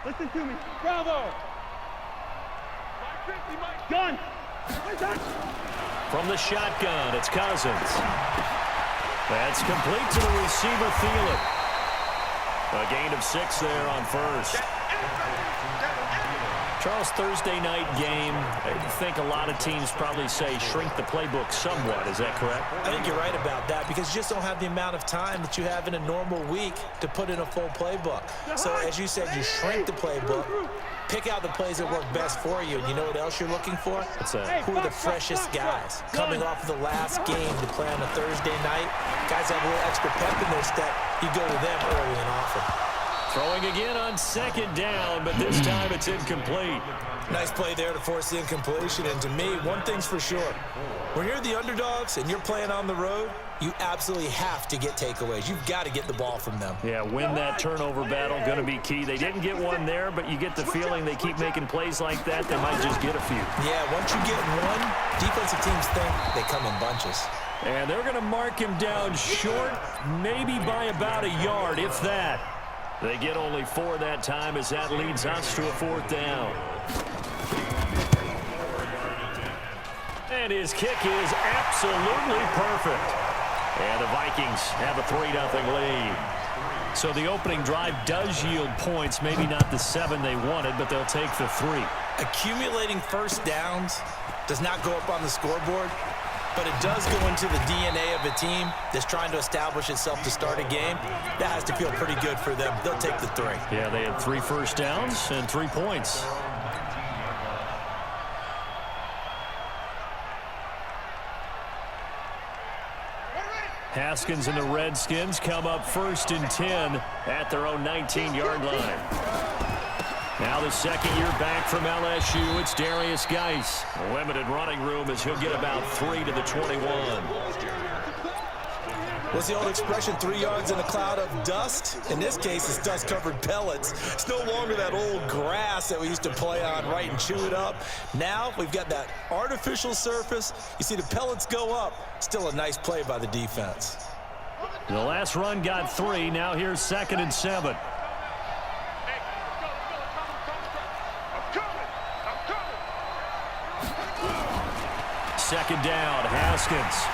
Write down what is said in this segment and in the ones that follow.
Listen to me. Bravo. Gun. From the shotgun, it's Cousins. That's complete to the receiver, Thielen. A gain of 6 there on first. Charles, Thursday night game, I think a lot of teams probably say shrink the playbook somewhat. Is that correct? I think you're right about that because you just don't have the amount of time that you have in a normal week to put in a full playbook. So as you said, you shrink the playbook, pick out the plays that work best for you. And you know what else you're looking for? Who are the freshest guys? Coming off of the last game to play on a Thursday night, guys have a little extra pep in their step. You go to them early and often. Throwing again on second down, but this time it's incomplete. Nice play there to force the incompletion. And to me, one thing's for sure. When you're the underdogs and you're playing on the road, you absolutely have to get takeaways. You've got to get the ball from them. Yeah, win that turnover battle, going to be key. They didn't get one there, but you get the feeling they keep making plays like that, they might just get a few. Yeah, once you get one, defensive teams think they come in bunches. And they're going to mark him down short, maybe by about a yard, if that. They get only 4 that time as that leads us to a 4th down. And his kick is absolutely perfect. And the Vikings have a 3-0 lead. So the opening drive does yield points, maybe not the 7 they wanted, but they'll take the 3. Accumulating first downs does not go up on the scoreboard, but it does go into the DNA of a team that's trying to establish itself to start a game. That has to feel pretty good for them. They'll take the 3. Yeah, they had 3 first downs and 3 points. Haskins and the Redskins come up 1st and 10 at their own 19-yard line. Now the second year back from LSU, it's Darius Geis. Limited running room as he'll get about 3 to the 21. What's the old expression, 3 yards in a cloud of dust? In this case, it's dust-covered pellets. It's no longer that old grass that we used to play on, right, and chew it up. Now we've got that artificial surface. You see the pellets go up. Still a nice play by the defense. The last run got 3. Now here's 2nd and 7. Second down, Haskins.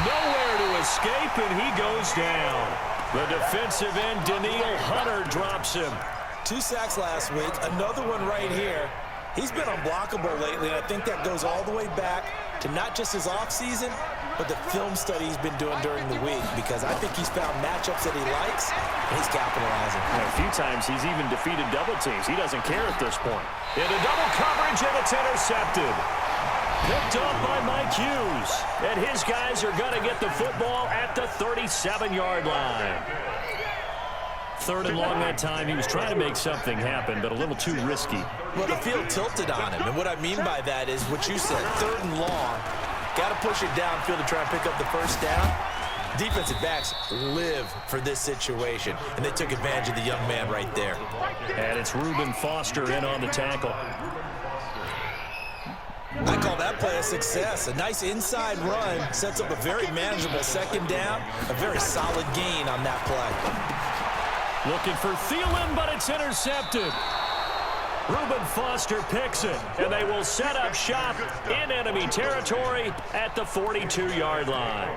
Nowhere to escape, and he goes down. The defensive end, Daniil Hunter, drops him. 2 sacks last week, another one right here. He's been unblockable lately, and I think that goes all the way back to not just his offseason, but the film study he's been doing during the week, because I think he's found matchups that he likes, and he's capitalizing. A few times he's even defeated double teams. He doesn't care at this point. Into double coverage, and it's intercepted. Picked off by Mike Hughes. And his guys are going to get the football at the 37-yard line. 3rd and long that time. He was trying to make something happen, but a little too risky. Well, the field tilted on him. And what I mean by that is what you said, 3rd and long. Got to push it downfield to try and pick up the first down. Defensive backs live for this situation, and they took advantage of the young man right there. And it's Reuben Foster in on the tackle. I call that play a success. A nice inside run sets up a very manageable 2nd down, a very solid gain on that play. Looking for Thielen, but it's intercepted. Reuben Foster picks it, and they will set up shop in enemy territory at the 42-yard line.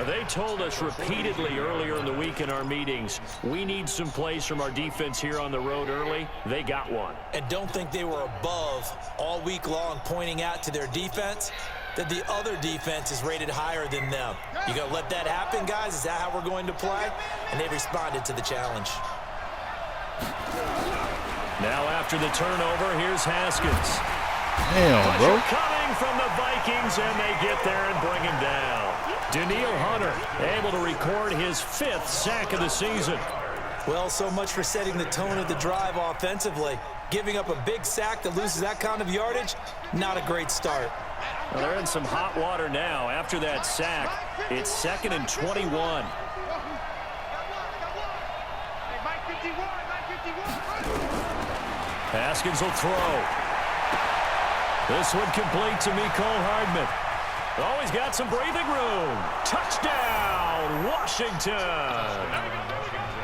They told us repeatedly earlier in the week in our meetings, we need some plays from our defense here on the road early. They got one. And don't think they were above all week long pointing out to their defense that the other defense is rated higher than them. You gonna let that happen, guys? Is that how we're going to play? And they responded to the challenge. Now after the turnover, here's Haskins. Damn, bro. Coming from the Vikings, and they get there and bring him down. Daniil Hunter able to record his 5th sack of the season. Well, so much for setting the tone of the drive offensively. Giving up a big sack that loses that kind of yardage, not a great start. Well, they're in some hot water now. After that sack, it's 2nd and 21. Haskins will throw. This one complete to Mecole Hardman. Oh, he's got some breathing room. Touchdown, Washington.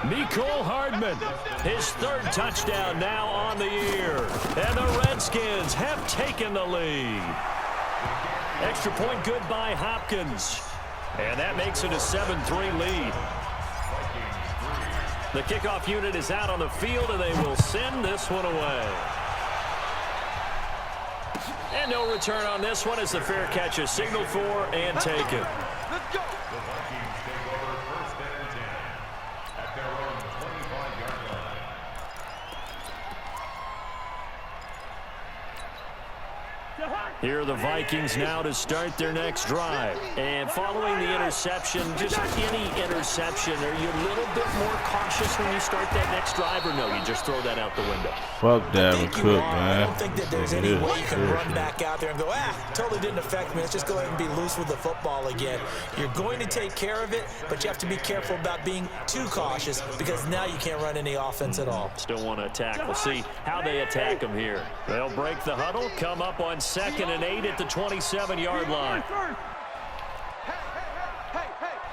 Nicole Hardman, his third touchdown now on the year. And the Redskins have taken the lead. Extra point good by Hopkins. And that makes it a 7-3 lead. The kickoff unit is out on the field, and they will send this one away. And no return on this one as the fair catch is signaled for and taken. Let's go. The Vikings take over first and 10 at their own 25-yard line. Here are the Vikings now to start their next drive. And following the interception, just any interception, are you a little bit more cautious when you start that next drive, or no, you just throw that out the window? Fuck Dalvin Cook, man. I don't think that there's any way you can run back out there and go, totally didn't affect me. Let's just go ahead and be loose with the football again. You're going to take care of it, but you have to be careful about being too cautious because now you can't run any offense at all. Still want to attack. We'll see how they attack them here. They'll break the huddle, come up on 2nd and 8 at the 27-yard line.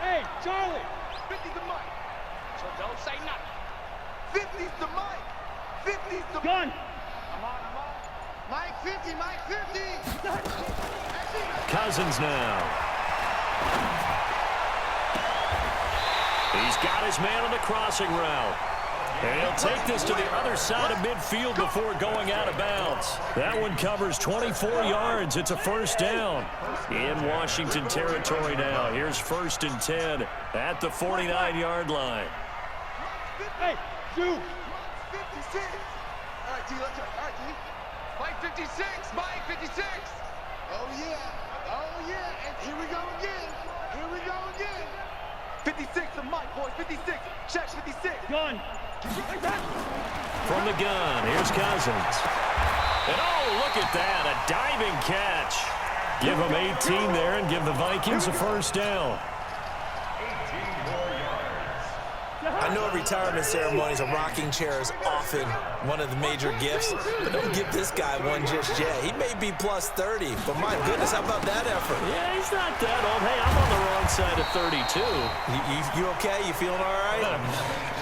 Hey, Charlie. 50's the mic. So don't say nothing. 50's the mic. 50's the Gun. I'm on. Mike 50, Mike 50. Cousins now. He's got his man on the crossing route. And he'll take this to the other side of midfield before going out of bounds. That one covers 24 yards. It's a first down. In Washington territory now. Here's 1st and 10 at the 49-yard line. Hey, shoot. 56. All right, T, let's go. All right, T. Mike 56. Mike 56. Oh, yeah. And here we go again. 56, the Mike, boys. 56. Check 56. Gun. From the gun, here's Cousins. And look at that, a diving catch. Give them 18 there and give the Vikings a first down. I know retirement ceremonies, a rocking chair is often one of the major gifts, but don't give this guy one just yet. He may be plus 30, but my goodness, how about that effort? Yeah, he's not that old. Hey, I'm on the wrong side of 32. You okay? You feeling all right?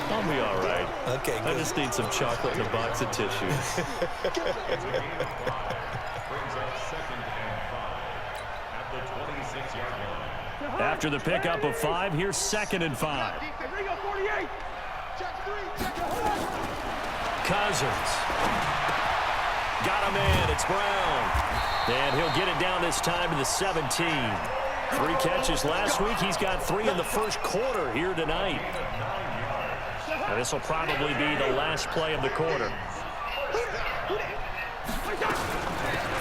I'll be all right. Okay, good. I just need some chocolate and a box of tissues. Brings up 2nd and 5 at the 26-yard line. After the pickup of 5, here's 2nd and 5. Ringo 48. Check 3. Cousins. Got him in. It's Brown. And he'll get it down this time to the 17. 3 catches last week. He's got 3 in the first quarter here tonight. And this will probably be the last play of the quarter.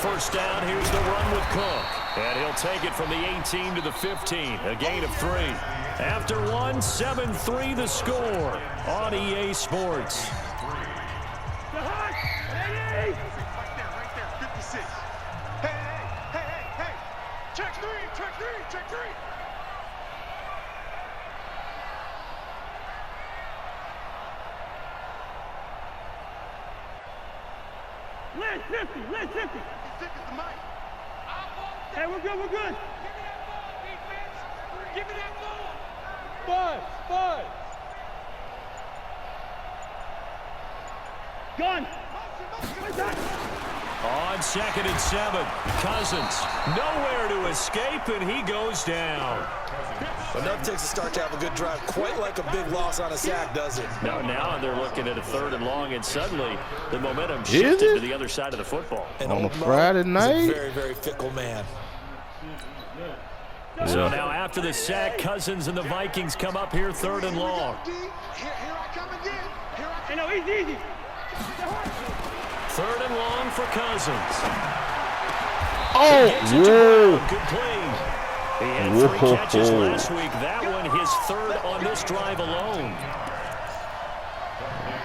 First down, here's the run with Cook. And he'll take it from the 18 to the 15, a gain of 3. After 1, 7-3 the score on EA Sports. Right there, 56. Hey. Check 3. Lynch 50. 56 is the mic. Hey, we're good. Give me that ball, defense. Give me that ball. Bud. Gun. On 2nd and 7, Cousins nowhere to escape, and he goes down. Enough takes a start to have a good drive, quite like a big loss on a sack, does it? Now they're looking at a 3rd and long, and suddenly the momentum shifted to the other side of the football. And on a old Mo Friday is night? a very, very fickle man. So now after the sack, Cousins and the Vikings come up here 3rd and long. Here I come again. Hey, no, easy. 3rd and long for Cousins. Oh, whoa. Good play. He had 3 catches last week. That one his 3rd on this drive alone.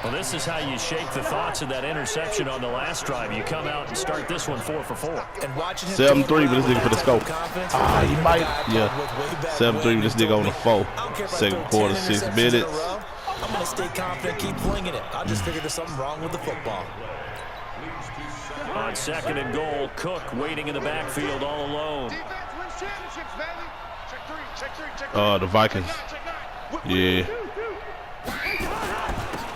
Well, this is how you shake the thoughts of that interception on the last drive. You come out and start this one 4 for 4. And watching him 7-3, but this nigga for the scope. He might. Yeah. 7-3, this nigga on the 4. 2nd quarter, 6 minutes. I'm going to stay confident, keep flinging it. I just figured there's something wrong with the football. On 2nd and goal, Cook waiting in the backfield all alone. Defense wins championships, baby. Check 3. The Vikings. Yeah.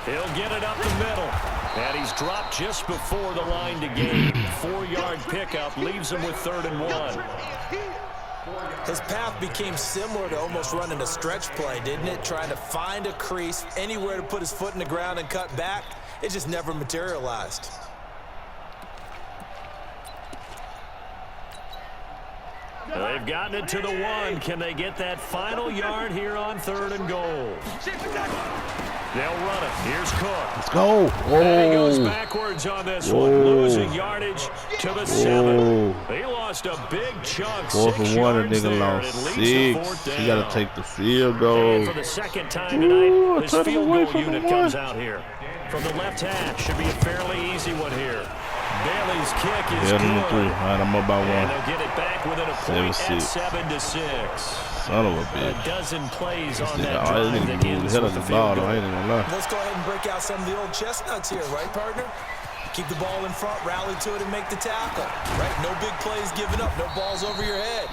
He'll get it up the middle. And he's dropped just before the line to gain. 4-yard pickup leaves him with 3rd and 1. His path became similar to almost running a stretch play, didn't it? Trying to find a crease, anywhere to put his foot in the ground and cut back. It just never materialized. They've gotten it to the 1. Can they get that final yard here on 3rd and goal? They'll run it. Here's Cook. Let's go. And he goes Oh. backwards on this one, losing yardage to the 7. He lost a big chunk. 4th and 1, and yards nigga there, lost and it leads to 6. 4th He got down. to take the field goal. And for the second time tonight, this took him field away goal from the unit 1. comes out here. From the left hash, should be a fairly easy one here. Bailey's kick is Yeah, good. number 3. All right, I'm up by 1. And they'll get it back within a point at 7-6. 7-6. Son of a A bitch. dozen plays on This that nigga, drive this that nigga moved ends the hell with out the the field ball, though. goal. I ain't even gonna lie. Let's go ahead and break out some of the old chestnuts here, right, partner? Keep the ball in front, rally to it, and make the tackle, right? No big plays given up, no balls over your head.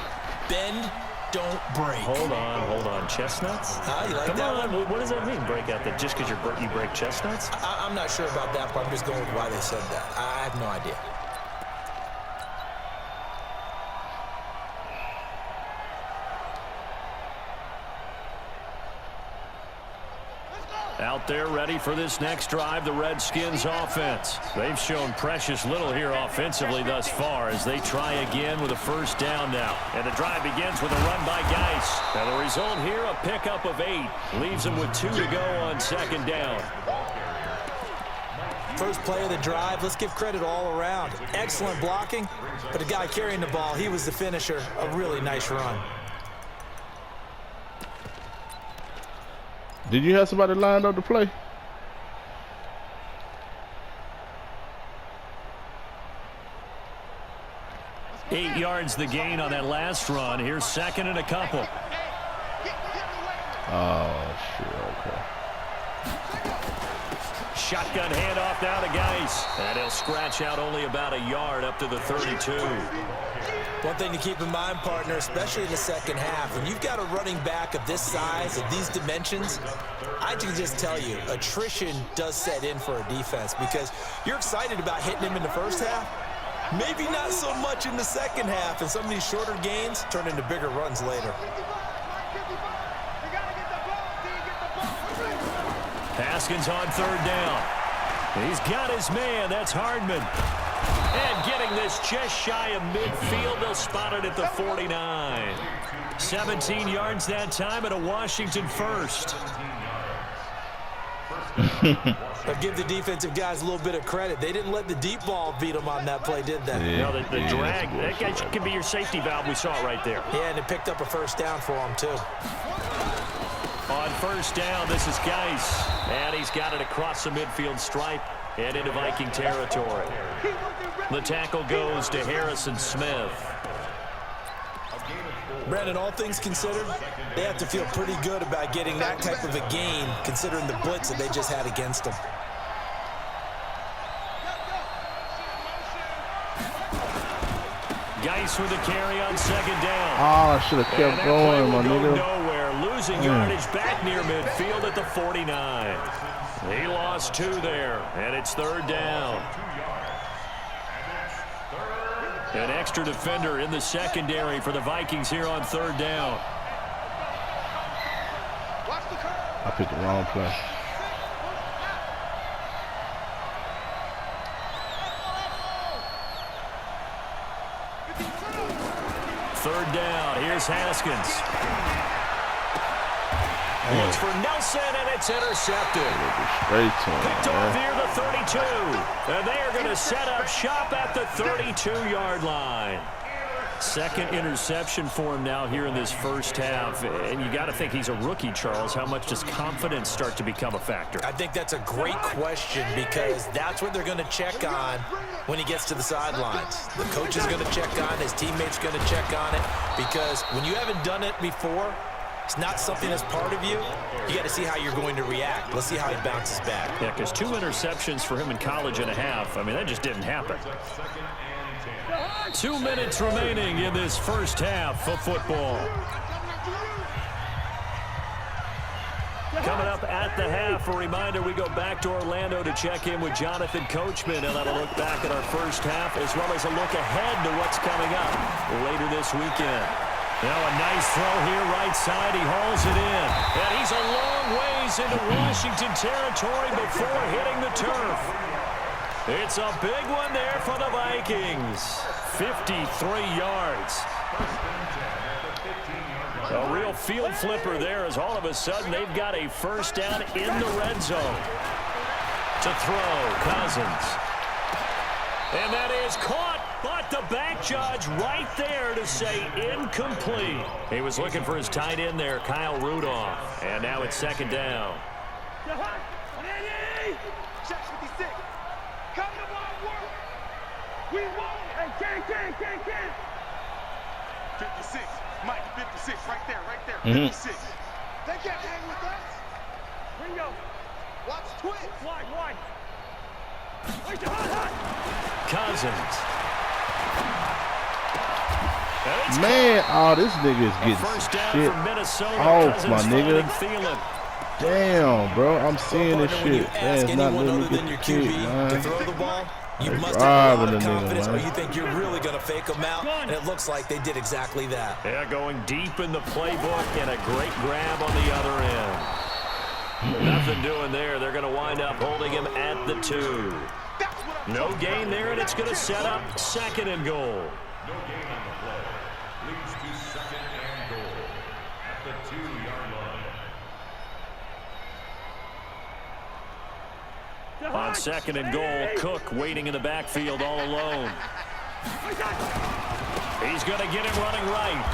Bend, don't break. Hold on. Chestnuts? You like Come that on. one? What does that mean, break out that just because you break chestnuts? I'm not sure about that, but I'm just going with why they said that. I have no idea. Out there ready for this next drive, the Redskins offense. They've shown precious little here offensively thus far as they try again with a 1st down now. And the drive begins with a run by Geis. And the result here, a pickup of 8. Leaves them with 2 to go on 2nd down. First play of the drive, let's give credit all around. Excellent blocking, but the guy carrying the ball, he was the finisher. A really nice run. Did you have somebody lined up to play? Eight yards the gain on that last run. Here's 2nd and a couple. Oh, shit, okay. Shotgun handoff now to Geis. And he'll scratch out only about a yard up to the 32. One thing to keep in mind, partner, especially in the second half, when you've got a running back of this size, of these dimensions, I can just tell you, attrition does set in for a defense because you're excited about hitting him in the first half. Maybe not so much in the second half, and some of these shorter gains turn into bigger runs later. Haskins on 3rd down. He's got his man. That's Hardman. And getting this just shy of midfield. They'll spot it at the 49. 17 yards that time and a Washington 1st. But give the defensive guys a little bit of credit. They didn't let the deep ball beat them on that play, did they? You know, the drag, that guy could be your safety valve. We saw it right there. Yeah, and it picked up a 1st down for them, too. On 1st down, this is Geis. And he's got it across the midfield stripe and into Viking territory. The tackle goes to Harrison Smith. Brandon, all things considered, they have to feel pretty good about getting that type of a gain, considering the blitz that they just had against them. Geis with a carry on 2nd down. Oh, I should have kept going, my nigga. Nowhere, losing yardage back near midfield at the 49. He lost 2 there, and it's 3rd down. An extra defender in the secondary for the Vikings here on 3rd down. I picked the wrong play. Third down. Here's Haskins. Looks for Nelson, and it's intercepted. Straight to him, Picked off man. near the 32. And they are going to set up shop at the 32-yard line. Second interception for him now here in this first half. And you got to think he's a rookie, Charles. How much does confidence start to become a factor? I think that's a great question because that's what they're going to check on when he gets to the sidelines. The coach is going to check on, his teammates going to check on it, because when you haven't done it before, it's not something that's part of you. You got to see how you're going to react. Let's see how he bounces back. Yeah, because 2 interceptions for him in college and a half. I mean, that just didn't happen. 2 minutes remaining in this first half of football. Coming up at the half, a reminder, we go back to Orlando to check in with Jonathan Coachman. He'll have a look back at our first half as well as a look ahead to what's coming up later this weekend. Now a nice throw here, right side. He hauls it in. And he's a long ways into Washington territory before hitting the turf. It's a big one there for the Vikings. 53 yards. A real field flipper there as all of a sudden they've got a first down in the red zone. To throw, Cousins. And that is caught, but the back judge right there to say incomplete. He was looking for his tight end there, Kyle Rudolph. And now it's second down. Check 56. Come to my work. We won't. Hey, can. 56. Mike, 56. Right there. 56. They can't hang with us. Ringo. Watch twitch. Wide. Wait, hot. Cousins. Man, this nigga is getting First down shit for Minnesota. off, my nigga. Thielen. Damn, bro, I'm seeing this When you shit. ask Man, not anyone letting me other than get your the shit, QB man. to throw the ball, you They must have a lot driving of the nigga, confidence, man. or you think you're really going to fake them out, and it looks like they did exactly that. Yeah, going deep in the playbook and a great grab on the other end. Nothing doing there. They're going to wind up holding him at the 2. No gain there, and it's going to set up second and goal. No gain on the play. Leads to second and goal at the 2-yard line. On second and goal, Cook waiting in the backfield all alone. He's going to get him running right.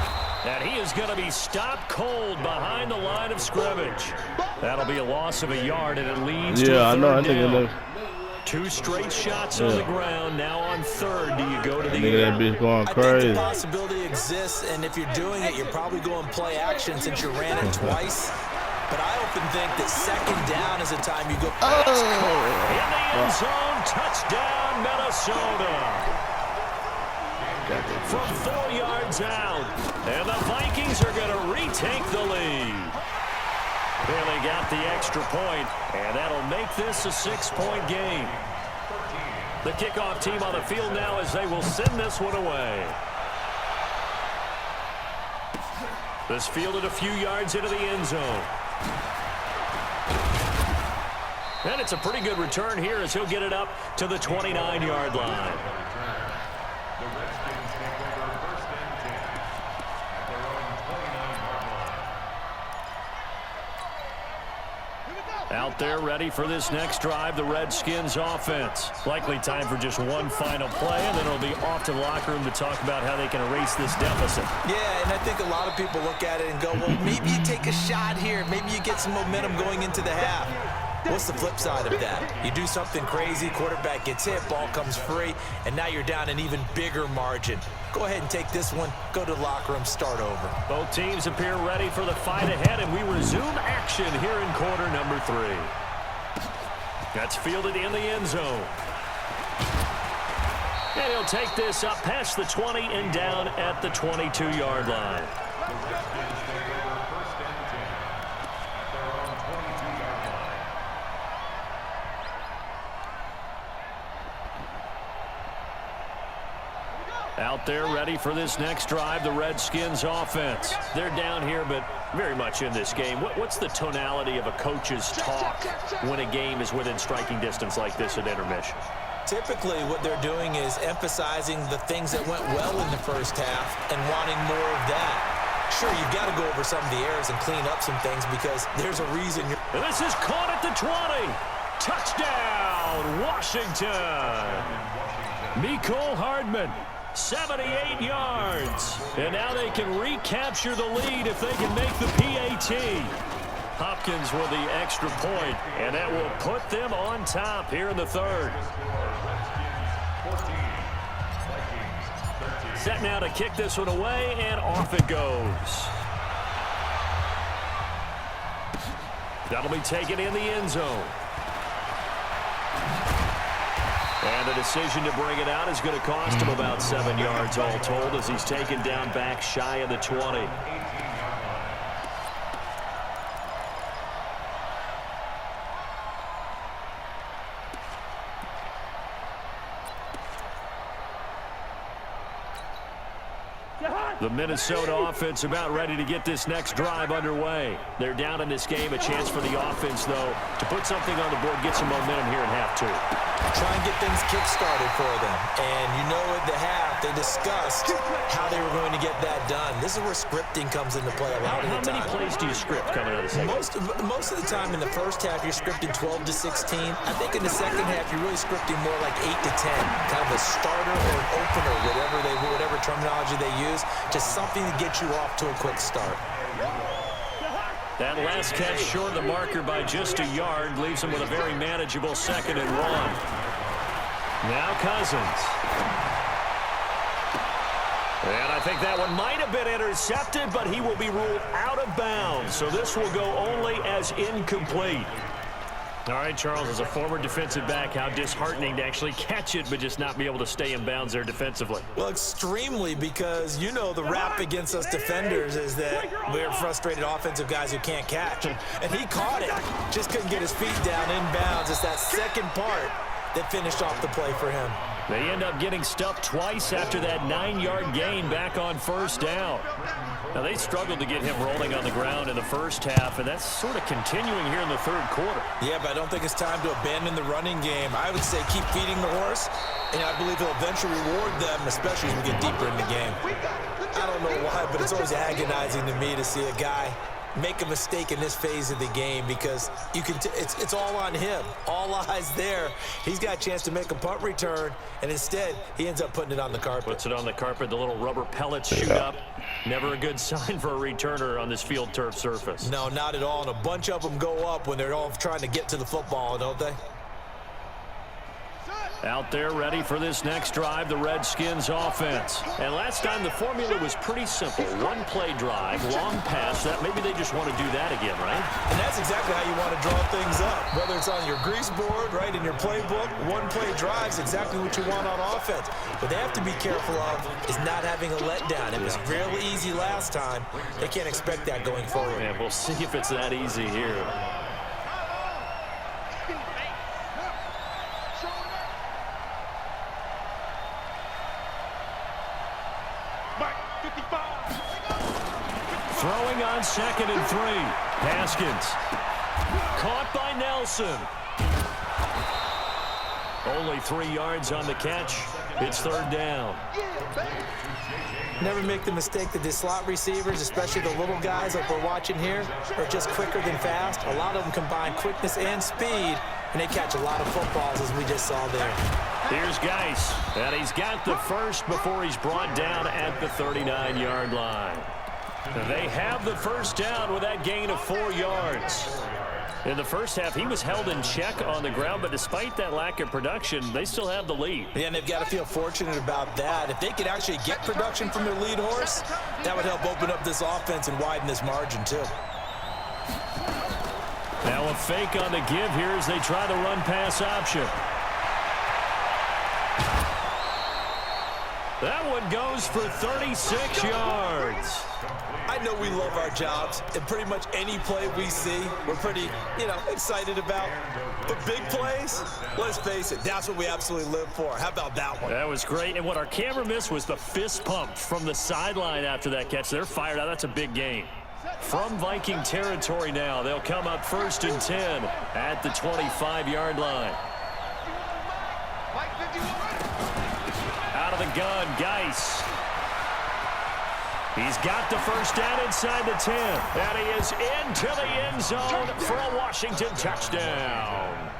And he is going to be stopped cold behind the line of scrimmage. That'll be a loss of a yard, and it leads to a third down. 2 straight shots on the ground. Now on third, do you go to the air? That bitch going I crazy. think the possibility exists, and if you're doing it, you're probably going play action since you ran it twice. But I often think that second down is the time you go. In the end zone, touchdown, Minnesota. From 4 yards out. And the Vikings are going to retake the lead. They got the extra point, and that'll make this a 6-point game. The kickoff team on the field now as they will send this one away. This fielded a few yards into the end zone. And it's a pretty good return here as he'll get it up to the 29-yard line. The Redskins take over first and 10 at their own 29-yard line. Out there ready for this next drive, the Redskins offense. Likely time for just one final play, and then it'll be off to the locker room to talk about how they can erase this deficit. Yeah, and I think a lot of people look at it and go, well, maybe you take a shot here. Maybe you get some momentum going into the half. What's the flip side of that? You do something crazy, quarterback gets hit, ball comes free, and now you're down an even bigger margin. Go ahead and take this one, go to the locker room, start over. Both teams appear ready for the fight ahead, and we resume action here in quarter number 3. That's fielded in the end zone. And he'll take this up past the 20 and down at the 22-yard line. The Redskins take over first and 10 at their own 22-yard line. Out there ready for this next drive, the Redskins offense. They're down here, but very much in this game. What's the tonality of a coach's talk when a game is within striking distance like this at intermission? Typically, what they're doing is emphasizing the things that went well in the first half and wanting more of that. Sure, you've got to go over some of the errors and clean up some things because there's a reason you're... This is caught at the 20. Touchdown, Washington. Mecole Hardman. 78 yards. And now they can recapture the lead if they can make the PAT. Hopkins with the extra point, and that will put them on top here in the third. Set now to kick this one away, and off it goes. That'll be taken in the end zone. And the decision to bring it out is going to cost him about 7 yards all told as he's taken down back shy of the 20. The Minnesota offense about ready to get this next drive underway. They're down in this game. A chance for the offense, though, to put something on the board, get some momentum here in half two. Try and get things kick-started for them. And you know at the half, they discussed how they were going to get that done. This is where scripting comes into play a lot of the time. How many plays do you script coming out of the second? Most of the time in the first half, you're scripting 12 to 16. I think in the second half, you're really scripting more like 8 to 10. Kind of a starter or an opener, whatever terminology they use. Just something to get you off to a quick start. That last catch short of the marker by just a yard leaves him with a very manageable 2nd and 1. Now Cousins. And I think that one might have been intercepted, but he will be ruled out of bounds. So this will go only as incomplete. All right, Charles, as a former defensive back, how disheartening to actually catch it but just not be able to stay in bounds there defensively. Well, extremely, because you know the rap against us defenders is that we're frustrated offensive guys who can't catch. And he caught it, just couldn't get his feet down in bounds. It's that second part that finished off the play for him. They end up getting stuffed twice after that 9-yard gain back on 1st down. Now, they struggled to get him rolling on the ground in the first half, and that's sort of continuing here in the 3rd quarter. Yeah, but I don't think it's time to abandon the running game. I would say keep feeding the horse, and I believe he'll eventually reward them, especially as we get deeper in the game. I don't know why, but it's always agonizing to me to see a guy make a mistake in this phase of the game, because you can it's all on him. All eyes there. He's got a chance to make a punt return, and instead he ends up putting it on the carpet. Puts it on the carpet. The little rubber pellets shoot up. Never a good sign for a returner on this field turf surface. No, not at all. And a bunch of them go up when they're all trying to get to the football, don't they? Out there ready for this next drive, the Redskins offense. And last time the formula was pretty simple. One play drive, long pass. That maybe they just want to do that again, right? And that's exactly how you want to draw things up. Whether it's on your grease board, right, in your playbook, one play drive is exactly what you want on offense. What they have to be careful of is not having a letdown. It was real easy last time. They can't expect that going forward. Yeah, we'll see if it's that easy here. Throwing on 2nd and 3. Haskins. Caught by Nelson. Only 3 yards on the catch. It's 3rd down. Never make the mistake that the slot receivers, especially the little guys like we're watching here, are just quicker than fast. A lot of them combine quickness and speed, and they catch a lot of footballs, as we just saw there. Here's Geis, and he's got the first before he's brought down at the 39-yard line. They have the 1st down with that gain of 4 yards. In the first half, he was held in check on the ground, but despite that lack of production, they still have the lead. Yeah, and they've got to feel fortunate about that. If they could actually get production from their lead horse, that would help open up this offense and widen this margin, too. Now a fake on the give here as they try the run-pass option. That one goes for 36 yards. I know we love our jobs, and pretty much any play we see, we're pretty, excited about. But big plays, let's face it, that's what we absolutely live for. How about that one? That was great, and what our camera missed was the fist pump from the sideline after that catch. They're fired out. That's a big gain. From Viking territory now, they'll come up 1st and 10 at the 25-yard line. Out of the gun, Geis. He's got the 1st down inside the 10. And he is into the end zone for a Washington touchdown.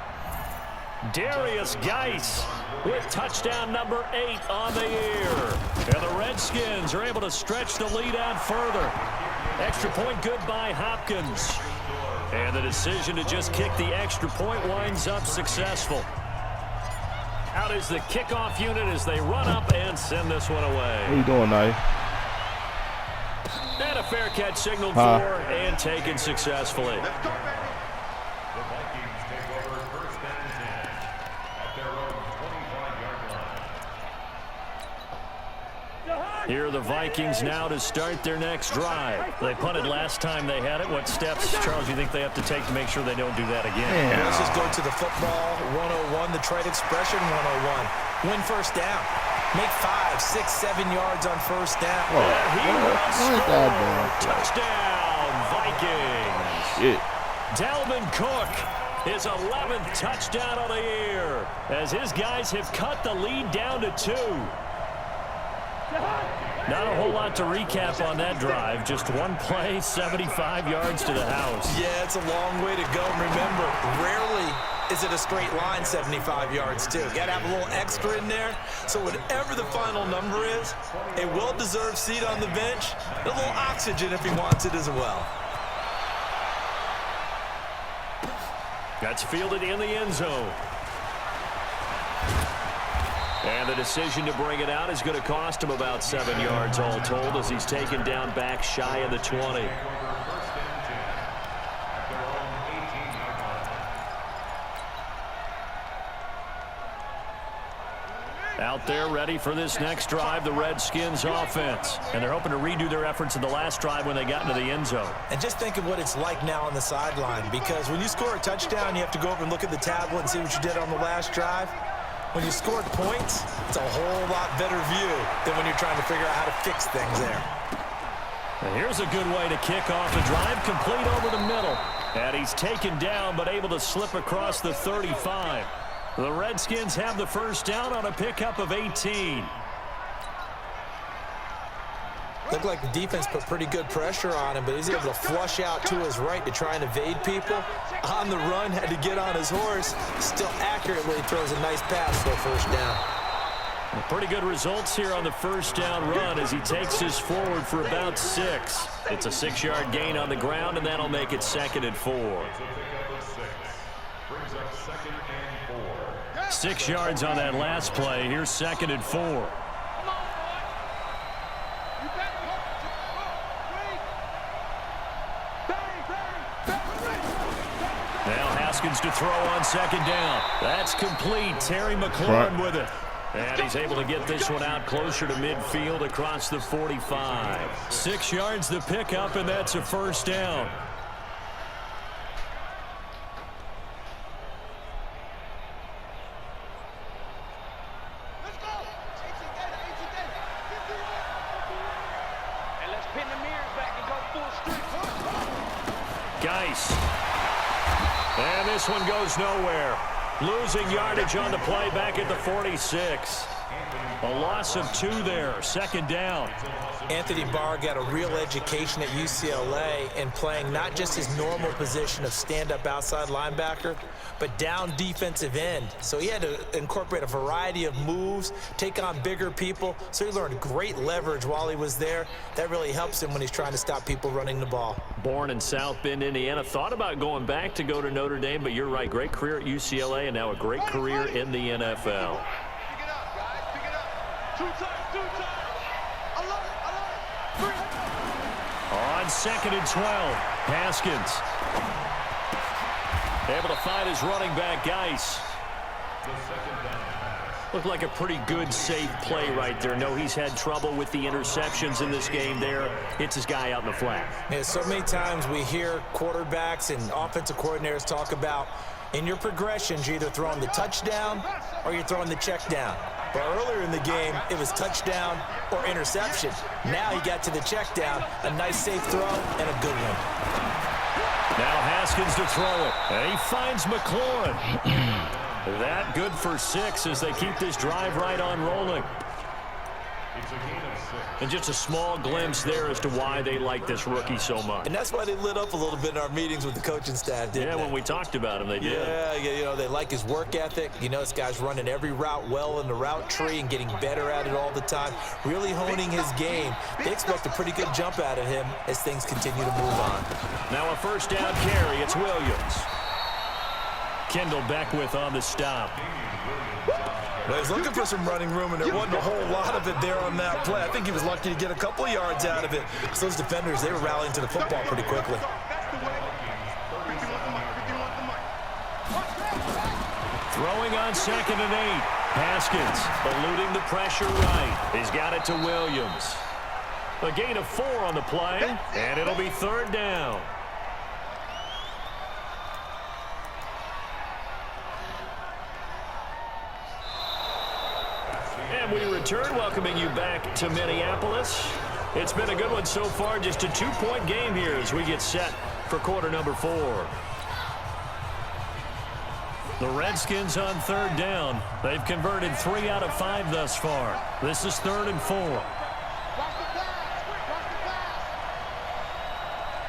Darius Geis with touchdown number 8 on the year. And the Redskins are able to stretch the lead out further. Extra point good by Hopkins. And the decision to just kick the extra point winds up successful. Out is the kickoff unit as they run up and send this one away. What are you doing, Nye? And a fair catch signaled for and taken successfully. Here are the Vikings now to start their next drive. They punted last time they had it. What steps, Charles, you think they have to take to make sure they don't do that again? Yeah. Let's just go to the football 101, the trade expression 101. Win 1st down. Make 5, 6, 7 yards on first down. Oh, He will what that score. Touchdown, Vikings. Shit. Dalvin Cook, his 11th touchdown of the year, as his guys have cut the lead down to 2. Not a whole lot to recap on that drive. Just one play, 75 yards to the house. Yeah, it's a long way to go. Remember, rarely is it a straight line 75 yards, too. You got to have a little extra in there. So whatever the final number is, a well-deserved seat on the bench, a little oxygen if he wants it as well. That's fielded in the end zone. And the decision to bring it out is going to cost him about 7 yards all told as he's taken down back shy of the 20. Out there ready for this next drive, the Redskins offense. And they're hoping to redo their efforts in the last drive when they got into the end zone. And just think of what it's like now on the sideline, because when you score a touchdown, you have to go over and look at the tablet and see what you did on the last drive. When you scored points, it's a whole lot better view than when you're trying to figure out how to fix things there. And here's a good way to kick off the drive, complete over the middle. And he's taken down but able to slip across the 35. The Redskins have the first down on a pickup of 18. Looked like the defense put pretty good pressure on him, but he's able to flush out to his right to try and evade people. On the run, had to get on his horse. Still accurately throws a nice pass for a first down. Pretty good results here on the first down run as he takes this forward for about 6. It's a 6-yard gain on the ground, and that'll make it 2nd and 4. 6 yards on that last play. Here's 2nd and 4. Now Haskins to throw on 2nd down. That's complete. Terry McLaurin with it. And he's able to get this one out closer to midfield across the 45. 6 yards the pickup, and that's a first down. And this one goes nowhere. Losing yardage on the play back at the 46. A loss of 2 there. 2nd down. Anthony Barr got a real education at UCLA in playing not just his normal position of stand-up outside linebacker, but down defensive end. So he had to incorporate a variety of moves, take on bigger people. So he learned great leverage while he was there. That really helps him when he's trying to stop people running the ball. Born in South Bend, Indiana. Thought about going back to go to Notre Dame, but you're right. Great career at UCLA and now a great career in the NFL. On 2nd and 12, Haskins able to find his running back, Geis. Looked like a pretty good, safe play right there. No, he's had trouble with the interceptions in this game there. Hits his guy out in the flat. Yeah, so many times we hear quarterbacks and offensive coordinators talk about in your progressions, you're either throwing the touchdown or you're throwing the check down. But earlier in the game, it was touchdown or interception. Now he got to the check down, a nice safe throw, and a good one. Now Haskins to throw it, and he finds McLaurin. That good for 6 as they keep this drive right on rolling. And just a small glimpse there as to why they like this rookie so much. And that's why they lit up a little bit in our meetings with the coaching staff, didn't they? When we talked about him, they did. Yeah, you know, they like his work ethic. You know, this guy's running every route well in the route tree and getting better at it all the time, really honing his game. They expect a pretty good jump out of him as things continue to move on. Now a first down carry. It's Williams. Kendall Beckwith on the stop. Well, he's looking for some running room, and there wasn't a whole lot of it there on that play. I think he was lucky to get a couple of yards out of it. So those defenders, they were rallying to the football pretty quickly. Throwing on 2nd and 8. Haskins eluding the pressure right. He's got it to Williams. A gain of 4 on the play, and it'll be 3rd down. And we return, welcoming you back to Minneapolis. It's been a good one so far, just a 2-point game here as we get set for quarter number 4. The Redskins on 3rd down. They've converted 3 out of 5 thus far. This is 3rd and 4. Watch the pass. Watch the pass.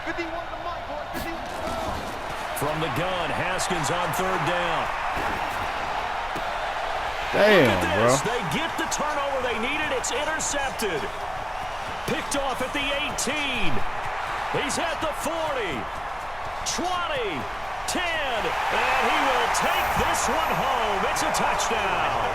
51 to Mike, boy. 51 to Mike. From the gun, Haskins on 3rd down. Damn, bro. They get the turnover they needed. It's intercepted. Picked off at the 18. He's at the 40. 20. 10. And he will take this one home. It's a touchdown.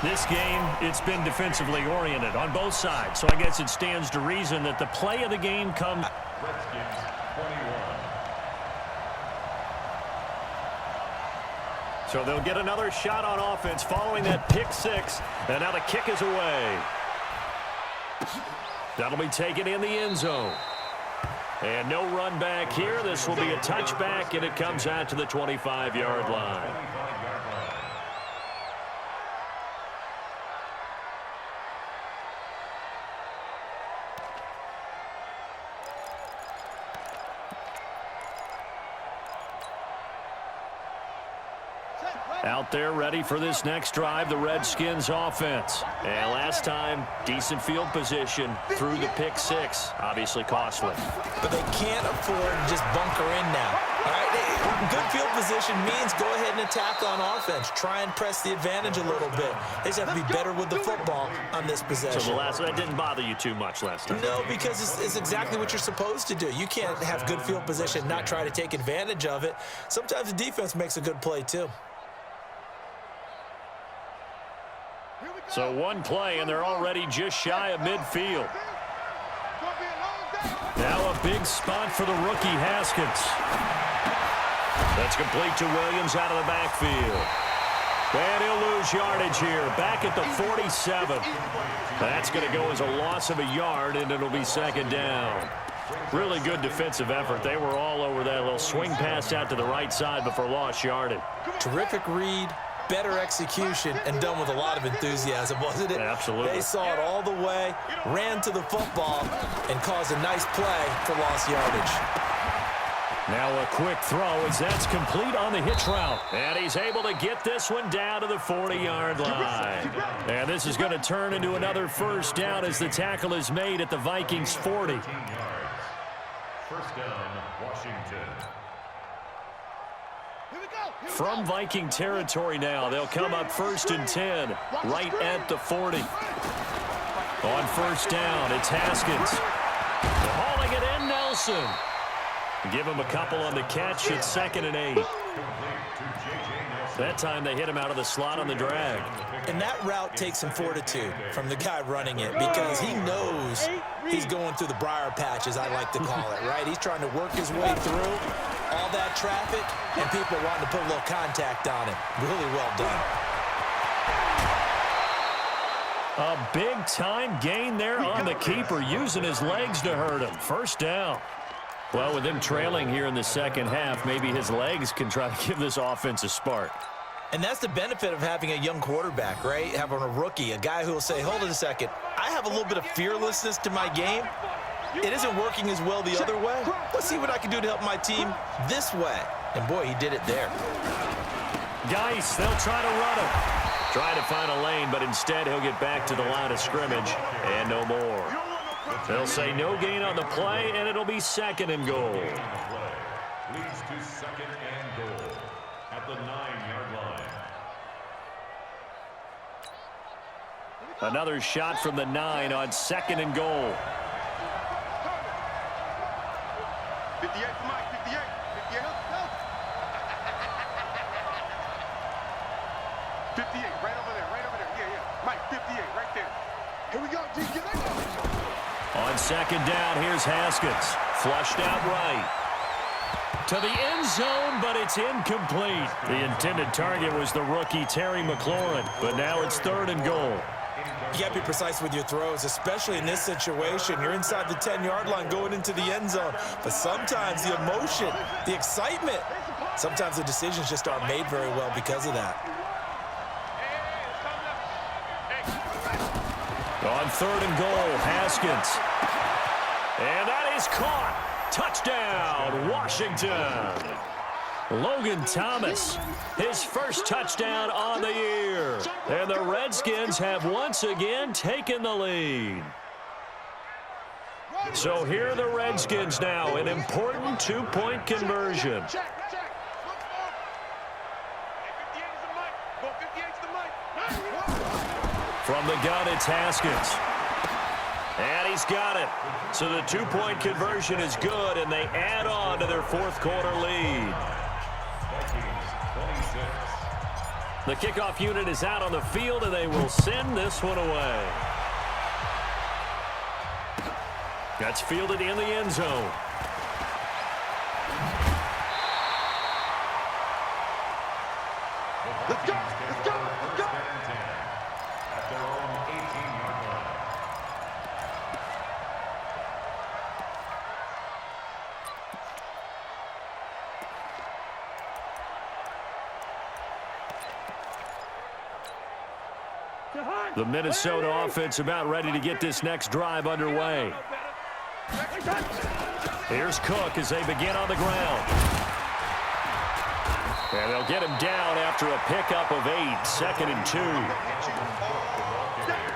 This game, it's been defensively oriented on both sides. So I guess it stands to reason that the play of the game comes. Redskins 21. So they'll get another shot on offense following that pick 6. And now the kick is away. That'll be taken in the end zone. And no run back here. This will be a touchback, and it comes out to the 25-yard line. Out there ready for this next drive, the Redskins offense. And last time, decent field position through the pick 6. Obviously costly. But they can't afford to just bunker in now. All right, good field position means go ahead and attack on offense. Try and press the advantage a little bit. They just have to be better with the football on this possession. So that didn't bother you too much last time? No, because it's exactly what you're supposed to do. You can't have good field position and not try to take advantage of it. Sometimes the defense makes a good play, too. So one play, and they're already just shy of midfield. Now a big spot for the rookie Haskins. That's complete to Williams out of the backfield. And he'll lose yardage here, back at the 47. That's going to go as a loss of a yard, and it'll be 2nd down. Really good defensive effort. They were all over that little swing pass out to the right side before lost yardage. Terrific read. Better execution, and done with a lot of enthusiasm, wasn't it? Absolutely. They saw it all the way, ran to the football, and caused a nice play for lost yardage. Now a quick throw as that's complete on the hitch route. And he's able to get this one down to the 40-yard line. And this is going to turn into another 1st down as the tackle is made at the Vikings 40. 1st down, Washington. From Viking territory now, they'll come up 1st and 10, right at the 40. On 1st down, it's Haskins. Hauling it in, Nelson. Give him a couple on the catch. It's 2nd and 8. That time they hit him out of the slot on the drag. And that route takes some fortitude from the guy running it because he knows he's going through the briar patch, as I like to call it, right? He's trying to work his way through all that traffic, and people wanting to put a little contact on him. Really well done. A big-time gain there on the keeper, using his legs to hurt him. 1st down. Well, with him trailing here in the 2nd half, maybe his legs can try to give this offense a spark. And that's the benefit of having a young quarterback, right? Having a rookie, a guy who will say, hold it a second, I have a little bit of fearlessness to my game. It isn't working as well the other way. Let's see what I can do to help my team this way. And, boy, he did it there. Geis, they'll try to run him. Try to find a lane, but instead he'll get back to the line of scrimmage and no more. They'll say no gain on the play, and it'll be 2nd and goal. Leads to 2nd and goal at the 9-yard line. Another shot from the 9 on 2nd and goal. 58 for Mike, 58. 58. 58, right over there, right over there. Yeah, yeah. Mike, 58, right there. Here we go, G. Get it. On 2nd down, here's Haskins. Flushed out right. To the end zone, but it's incomplete. The intended target was the rookie Terry McLaurin, but now it's 3rd and goal. You got to be precise with your throws, especially in this situation. You're inside the 10-yard line going into the end zone. But sometimes the emotion, the excitement, sometimes the decisions just aren't made very well because of that. On 3rd and goal, Haskins. And that is caught. Touchdown, Washington. Logan Thomas, his first touchdown on the year. And the Redskins have once again taken the lead. So here are the Redskins now, an important 2-point conversion. From the gun, it's Haskins. And he's got it. So the 2-point conversion is good, and they add on to their 4th quarter lead. The kickoff unit is out on the field, and they will send this one away. That's fielded in the end zone. Let's go! Let's go! Let's go! At their own 18-yard line. The Minnesota offense about ready to get this next drive underway. Here's Cook as they begin on the ground. And they'll get him down after a pickup of 8, 2nd and 2.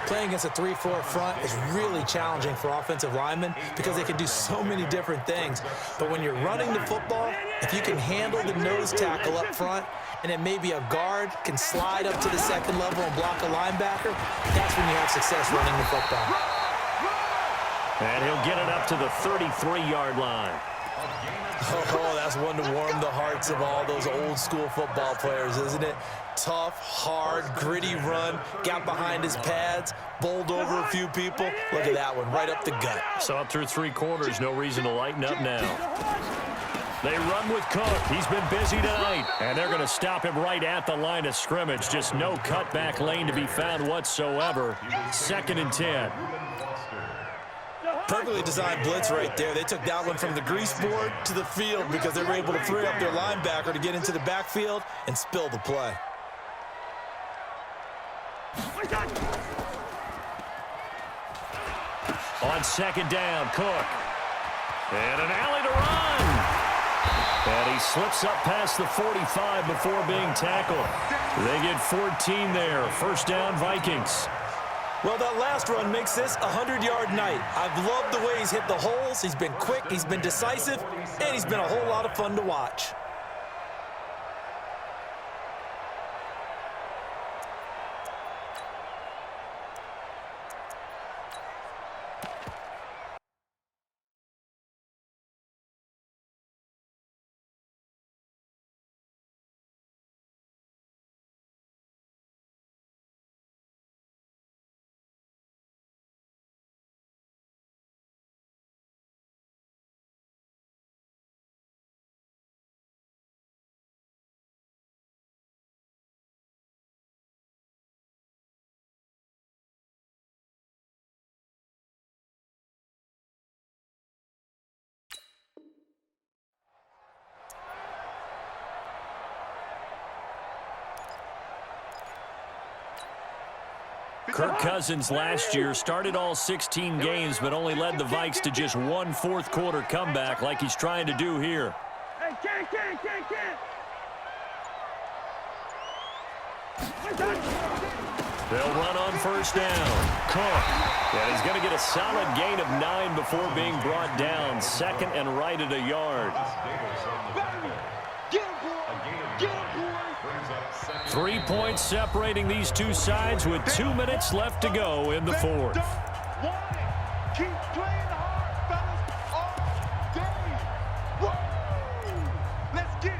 Playing against a 3-4 front is really challenging for offensive linemen because they can do so many different things. But when you're running the football, if you can handle the nose tackle up front, and then maybe a guard can slide up to the 2nd level and block a linebacker, that's when you have success running the football. And he'll get it up to the 33-yard line. Oh, that's one to warm the hearts of all those old-school football players, isn't it? Tough, hard, gritty run, got behind his pads, bowled over a few people. Look at that one, right up the gut. So up through 3 quarters, no reason to lighten up now. They run with Cook. He's been busy tonight. And they're going to stop him right at the line of scrimmage. Just no cutback lane to be found whatsoever. 2nd and 10. Perfectly designed blitz right there. They took that one from the grease board to the field because they were able to free up their linebacker to get into the backfield and spill the play. On 2nd down, Cook. And an alley to run. And he slips up past the 45 before being tackled. They get 14 there. 1st down, Vikings. Well, that last run makes this a 100-yard night. I've loved the way he's hit the holes. He's been quick, he's been decisive, and he's been a whole lot of fun to watch. Kirk Cousins last year started all 16 games, but only led the Vikes to just 1 4th quarter comeback like he's trying to do here. Hey, can't. They'll run on 1st down. Cook. And he's going to get a solid gain of 9 before being brought down. 2nd and right at a yard. Get him, boy! Get him, boy! 3 points separating these two sides with 2 minutes left to go in the 4th. Keep playing hard, fellas, all day. Woo! Let's get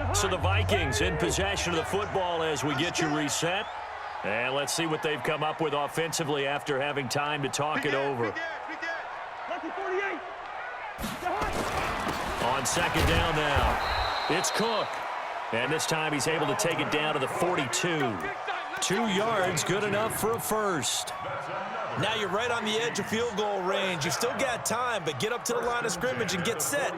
it. So the Vikings in possession of the football as we get you reset. And let's see what they've come up with offensively after having time to talk it over. Lucky 48. On 2nd down now, it's Cook. And this time he's able to take it down to the 42. 2 yards, good enough for a first. Now you're right on the edge of field goal range. You've still got time, but get up to the line of scrimmage and get set.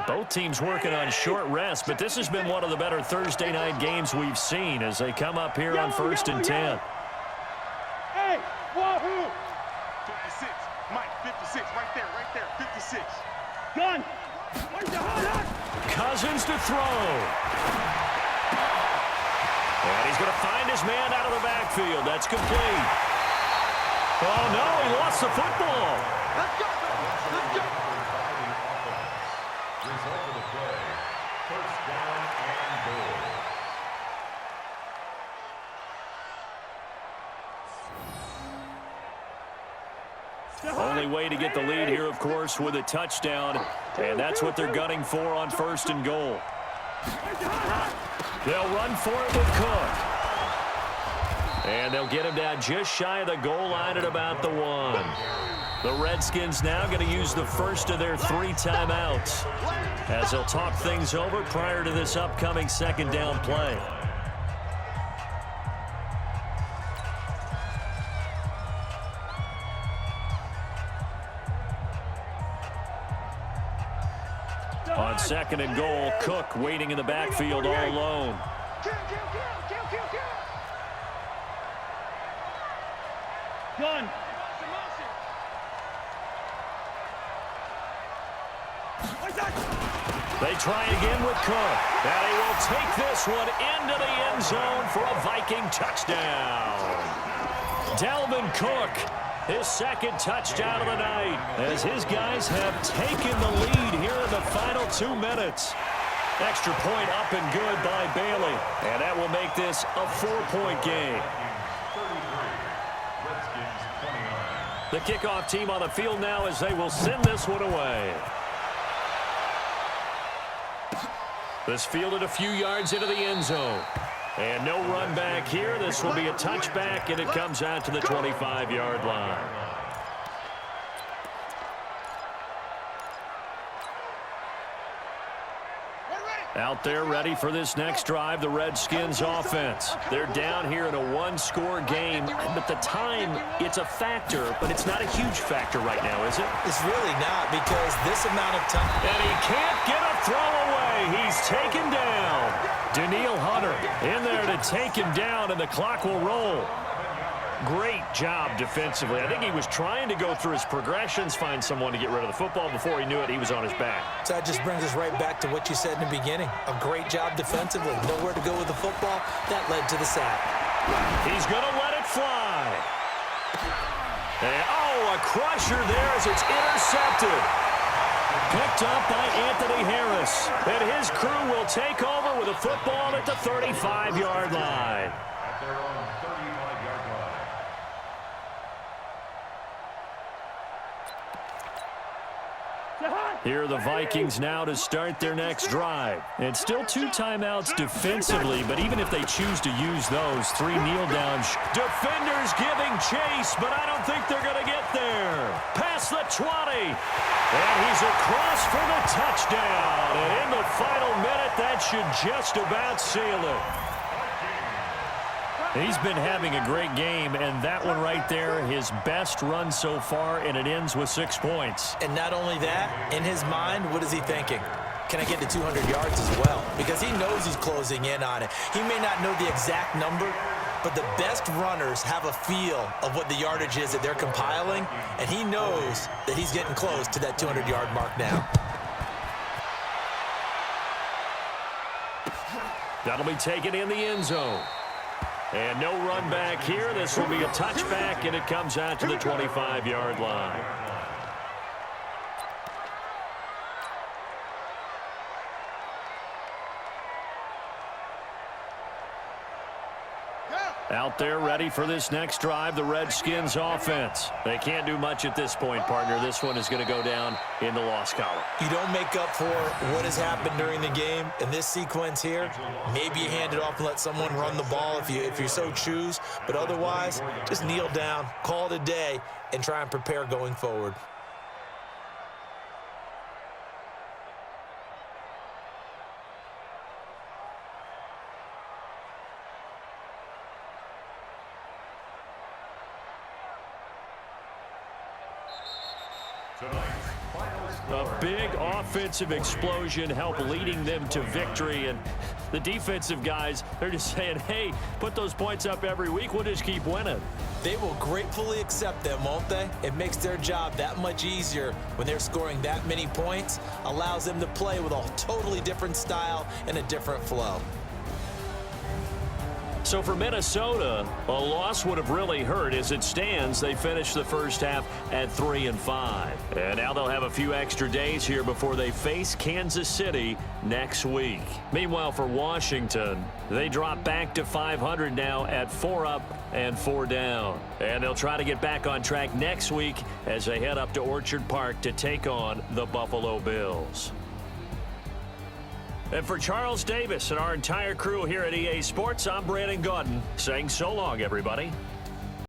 Both teams working on short rest, but this has been one of the better Thursday night games we've seen as they come up here on 1st and 10. Hey, wahoo! 56, Mike, 56, right there, 56. Gun! Where's the hot? Cousins to throw. And he's going to find his man out of the backfield. That's complete. Oh, no, he lost the football. Let's go, let's go. Result of the play, first down and goal. Only way to get the lead here, of course, with a touchdown. And that's what they're gunning for on 1st and goal. They'll run for it with Cook. And they'll get him down just shy of the goal line at about the 1. The Redskins now going to use the first of their 3 timeouts as they'll talk things over prior to this upcoming 2nd down play. On 2nd and goal, Cook waiting in the backfield all alone. Gun! They try again with Cook. And he will take this one into the end zone for a Viking touchdown. Dalvin Cook, his 2nd touchdown of the night, as his guys have taken the lead here in the final 2 minutes. Extra point up and good by Bailey. And that will make this a 4-point game. The kickoff team on the field now as they will send this one away. This fielded a few yards into the end zone. And no run back here. This will be a touchback, and it comes out to the 25-yard line. Out there ready for this next drive, the Redskins offense. They're down here in a 1-score game, but the time, it's a factor, but it's not a huge factor right now, is it? It's really not, because this amount of time. And he can't get a throw away. He's taken down. Daniil Hunter in there to take him down, and the clock will roll. Great job defensively. I think he was trying to go through his progressions, find someone to get rid of the football. Before he knew it, he was on his back. So that just brings us right back to what you said in the beginning. A great job defensively. Nowhere to go with the football. That led to the sack. He's going to let it fly. And, oh, a crusher there as it's intercepted. Picked up by Anthony Harris. And his crew will take over with a football at the 35-yard line. At their own 35-yard line. Here are the Vikings now to start their next drive. And still 2 timeouts defensively, but even if they choose to use those, 3 kneel downs. Defenders giving chase, but I don't think they're going to get there. Past the 20. And he's across for the touchdown. And in the final minute, that should just about seal it. He's been having a great game, and that one right there, his best run so far, and it ends with 6 points. And not only that, in his mind, what is he thinking? Can I get to 200 yards as well? Because he knows he's closing in on it. He may not know the exact number, but the best runners have a feel of what the yardage is that they're compiling, and he knows that he's getting close to that 200-yard mark now. That'll be taken in the end zone. And no run back here. This will be a touchback, and it comes out to the 25-yard line. Out there ready for this next drive, the Redskins offense. They can't do much at this point, partner. This one is going to go down in the loss column. You don't make up for what has happened during the game in this sequence here. Maybe you hand it off and let someone run the ball if you so choose. But otherwise, just kneel down, call it a day, and try and prepare going forward. A big offensive explosion helped leading them to victory, and the defensive guys, they're just saying, hey, put those points up every week, we'll just keep winning. They will gratefully accept them, won't they? It makes their job that much easier when they're scoring that many points, allows them to play with a totally different style and a different flow. So for Minnesota, a loss would have really hurt. As it stands, they finished the first half at 3-5. And now they'll have a few extra days here before they face Kansas City next week. Meanwhile, for Washington, they drop back to 500 now at 4 up and 4 down. And they'll try to get back on track next week as they head up to Orchard Park to take on the Buffalo Bills. And for Charles Davis and our entire crew here at EA Sports, I'm Brandon Gaudin saying so long, everybody.